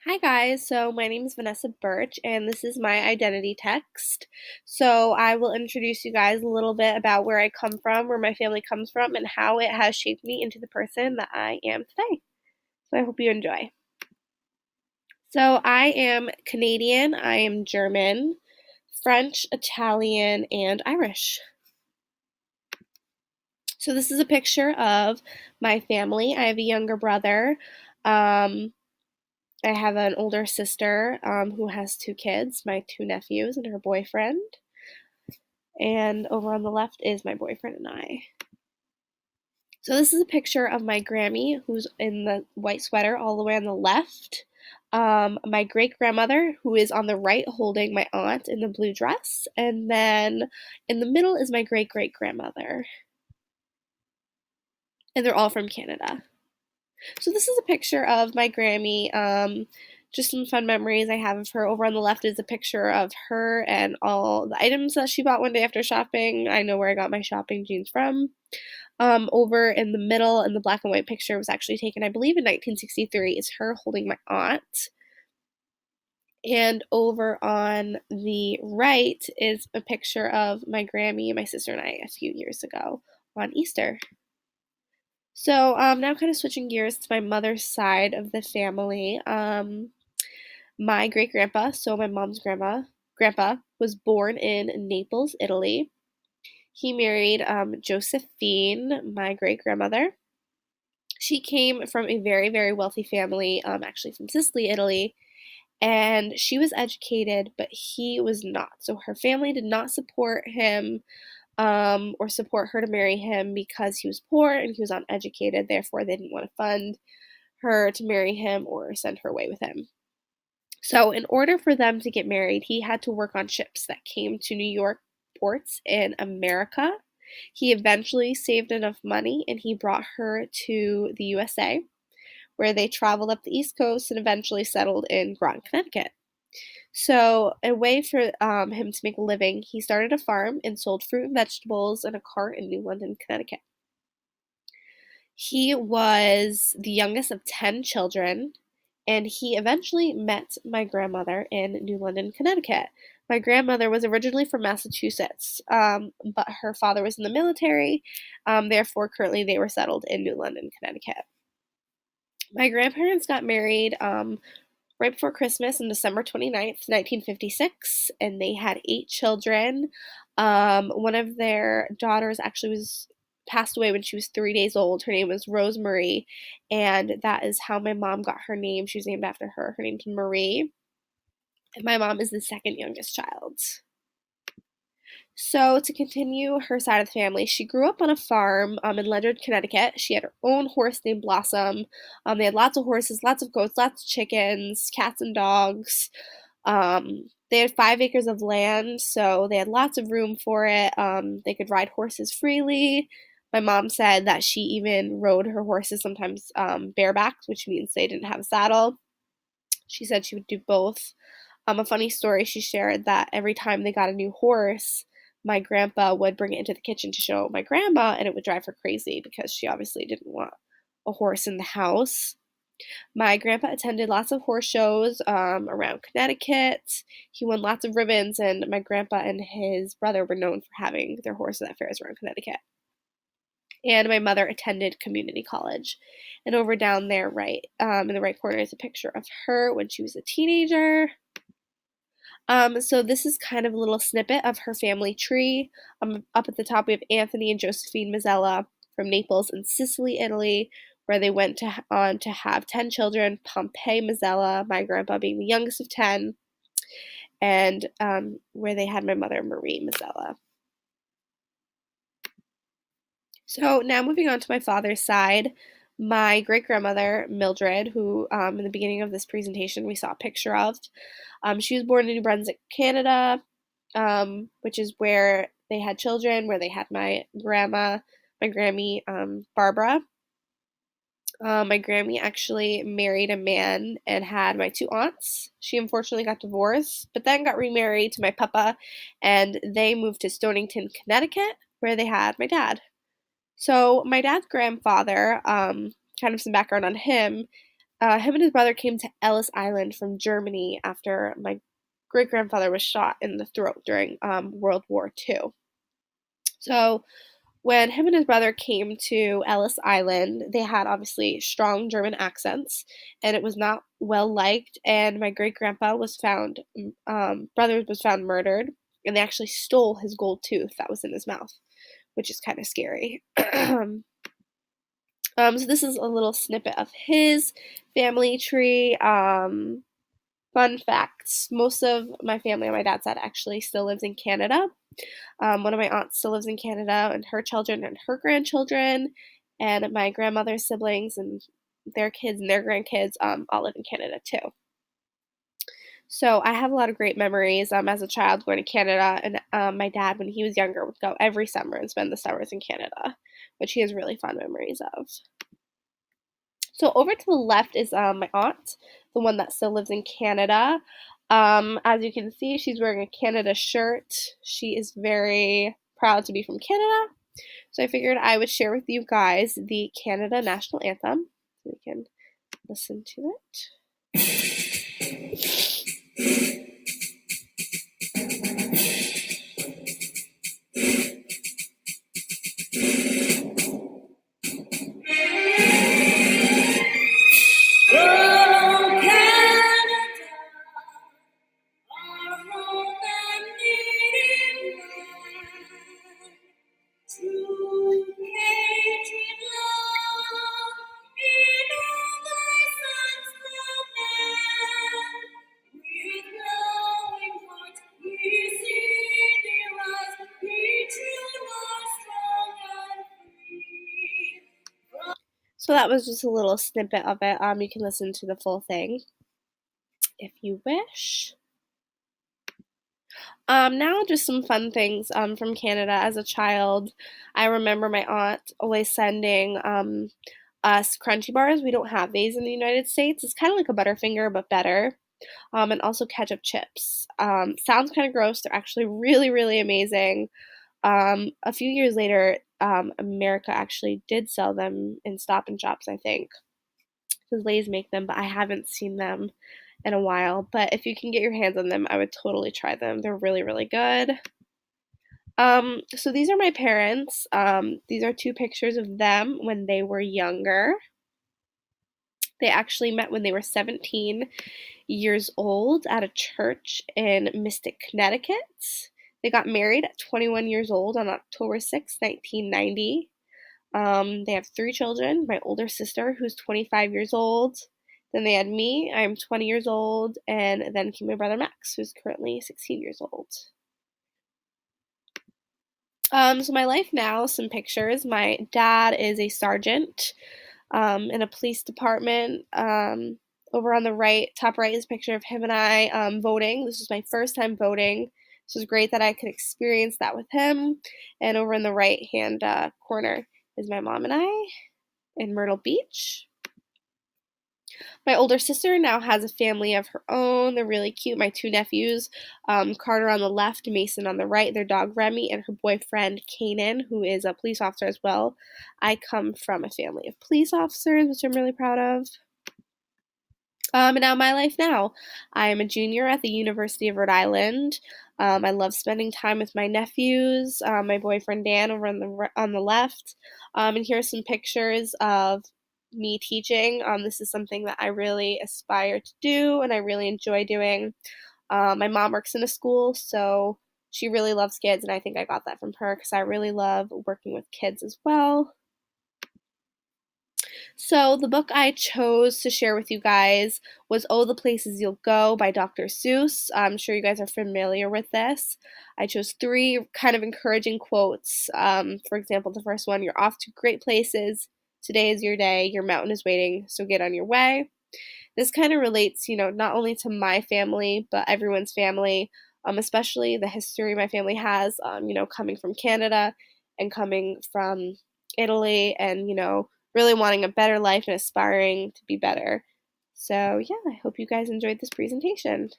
Hi guys, so my name is Vanessa Birch and this is my identity text. So I will introduce you guys a little bit about where I come from, where my family comes from, and how it has shaped me into the person that I am today. So I hope you enjoy. So I am Canadian, I am German, French, Italian, and Irish. So this is a picture of my family. I have a younger brother. Um, I have an older sister who has two kids, my two nephews and her boyfriend. And over on the left is my boyfriend and I. So this is a picture of my Grammy, who's in the white sweater all the way on the left. My great grandmother, who is on the right holding my aunt in the blue dress. And then in the middle is my great great grandmother. And they're all from Canada. So this is a picture of my Grammy. Just some fun memories I have of her. Over on the left is a picture of her and all the items that she bought one day after shopping. I know where I got my shopping jeans from. Over in the middle, in the black and white picture, was actually taken, I believe, in 1963. Is her holding my aunt. And over on the right is a picture of my Grammy, my sister, and I a few years ago on Easter. So now kind of switching gears to my mother's side of the family. My great grandpa, so my mom's grandpa, was born in Naples, Italy. He married Josephine, my great grandmother. She came from a very, very wealthy family, actually from Sicily, Italy, and she was educated, but he was not. So her family did not support him or support her to marry him because he was poor and he was uneducated. Therefore, they didn't want to fund her to marry him or send her away with him. So, in order for them to get married, he had to work on ships that came to New York ports in America. He eventually saved enough money and he brought her to the USA, where they traveled up the East Coast and eventually settled in Groton, Connecticut. So, a way for him to make a living, he started a farm and sold fruit and vegetables in a cart in New London, Connecticut. He was the youngest of 10 children, and he eventually met my grandmother in New London, Connecticut. My grandmother was originally from Massachusetts, but her father was in the military, therefore, currently they were settled in New London, Connecticut. My grandparents got married right before Christmas on December 29th, 1956, and they had 8 children. One of their daughters actually was passed away when she was 3 days old. Her name was Rosemary, and that is how my mom got her name. She was named after her. Her name's Marie, and my mom is the second youngest child. So, to continue her side of the family, she grew up on a farm in Ledyard, Connecticut. She had her own horse named Blossom. They had lots of horses, lots of goats, lots of chickens, cats, and dogs. They had 5 acres of land, so they had lots of room for it. They could ride horses freely. My mom said that she even rode her horses sometimes bareback, which means they didn't have a saddle. She said she would do both. A funny story she shared that every time they got a new horse, my grandpa would bring it into the kitchen to show my grandma, and it would drive her crazy because she obviously didn't want a horse in the house. My grandpa attended lots of horse shows around Connecticut. He won lots of ribbons, and my grandpa and his brother were known for having their horses at fairs around Connecticut. And my mother attended community college. And over down there, right in the right corner, is a picture of her when she was a teenager. So this is kind of a little snippet of her family tree. Up at the top, we have Anthony and Josephine Mazzella from Naples and Sicily, Italy, where they went on to have 10 children. Pompey Mazzella, my grandpa being the youngest of 10, and where they had my mother, Marie Mazzella. So now moving on to my father's side, my great grandmother, Mildred, who in the beginning of this presentation we saw a picture of, she was born in New Brunswick, Canada, which is where they had children, where they had my grandma, my Grammy, Barbara. My Grammy actually married a man and had my two aunts. She unfortunately got divorced, but then got remarried to my papa, and they moved to Stonington, Connecticut, where they had my dad. So my dad's grandfather, kind of some background on him. him and his brother came to Ellis Island from Germany after my great grandfather was shot in the throat during World War II. So when him and his brother came to Ellis Island, they had obviously strong German accents, and it was not well liked. And my great grandpa was found, brother was found murdered, and they actually stole his gold tooth that was in his mouth, which is kind of scary. So this is a little snippet of his family tree. Fun facts: most of my family on my dad's side actually still lives in Canada. One of my aunts still lives in Canada, and her children and her grandchildren, and my grandmother's siblings and their kids and their grandkids all live in Canada too. So I have a lot of great memories as a child going to Canada, and my dad, when he was younger, would go every summer and spend the summers in Canada, which he has really fond memories of. So over to the left is my aunt, the one that still lives in Canada. As you can see, she's wearing a Canada shirt. She is very proud to be from Canada. So I figured I would share with you guys the Canada National Anthem. So we can listen to it. So that was just a little snippet of it. You can listen to the full thing if you wish. Now just some fun things from Canada. As a child, I remember my aunt always sending us crunchy bars. We don't have these in the United States. It's kind of like a Butterfinger, but better. And also ketchup chips. Sounds kind of gross. They're actually really, really amazing. A few years later, America actually did sell them in Stop and Shops, I think, because Lay's make them, but I haven't seen them in a while. But if you can get your hands on them, I would totally try them. They're really, really good. So these are my parents. These are two pictures of them when they were younger. They actually met when they were 17 years old at a church in Mystic, Connecticut. They got married at 21 years old on October 6, 1990. They have three children. My older sister, who's 25 years old. Then they had me, I'm 20 years old, and then came my brother Max, who's currently 16 years old. So my life now, some pictures. My dad is a sergeant in a police department. Over on the right, top right is a picture of him and I voting. This was my first time voting. So it was great that I could experience that with him. And over in the right hand corner is my mom and I in Myrtle Beach. My older sister now has a family of her own. They're really cute. My two nephews, Carter on the left, Mason on the right, their dog Remy, and her boyfriend Kanan, who is a police officer as well. I come from a family of police officers, which I'm really proud of. And now my life now. I am a junior at the University of Rhode Island. I love spending time with my nephews, my boyfriend Dan over on the left. And here are some pictures of me teaching. This is something that I really aspire to do and I really enjoy doing. My mom works in a school, so she really loves kids, and I think I got that from her because I really love working with kids as well. So, the book I chose to share with you guys was Oh, the Places You'll Go by Dr. Seuss. I'm sure you guys are familiar with this. I chose three kind of encouraging quotes. For example, the first one: You're off to great places. Today is your day. Your mountain is waiting, so get on your way. This kind of relates, not only to my family, but everyone's family, especially the history my family has, coming from Canada and coming from Italy and, really wanting a better life and aspiring to be better. So, yeah, I hope you guys enjoyed this presentation.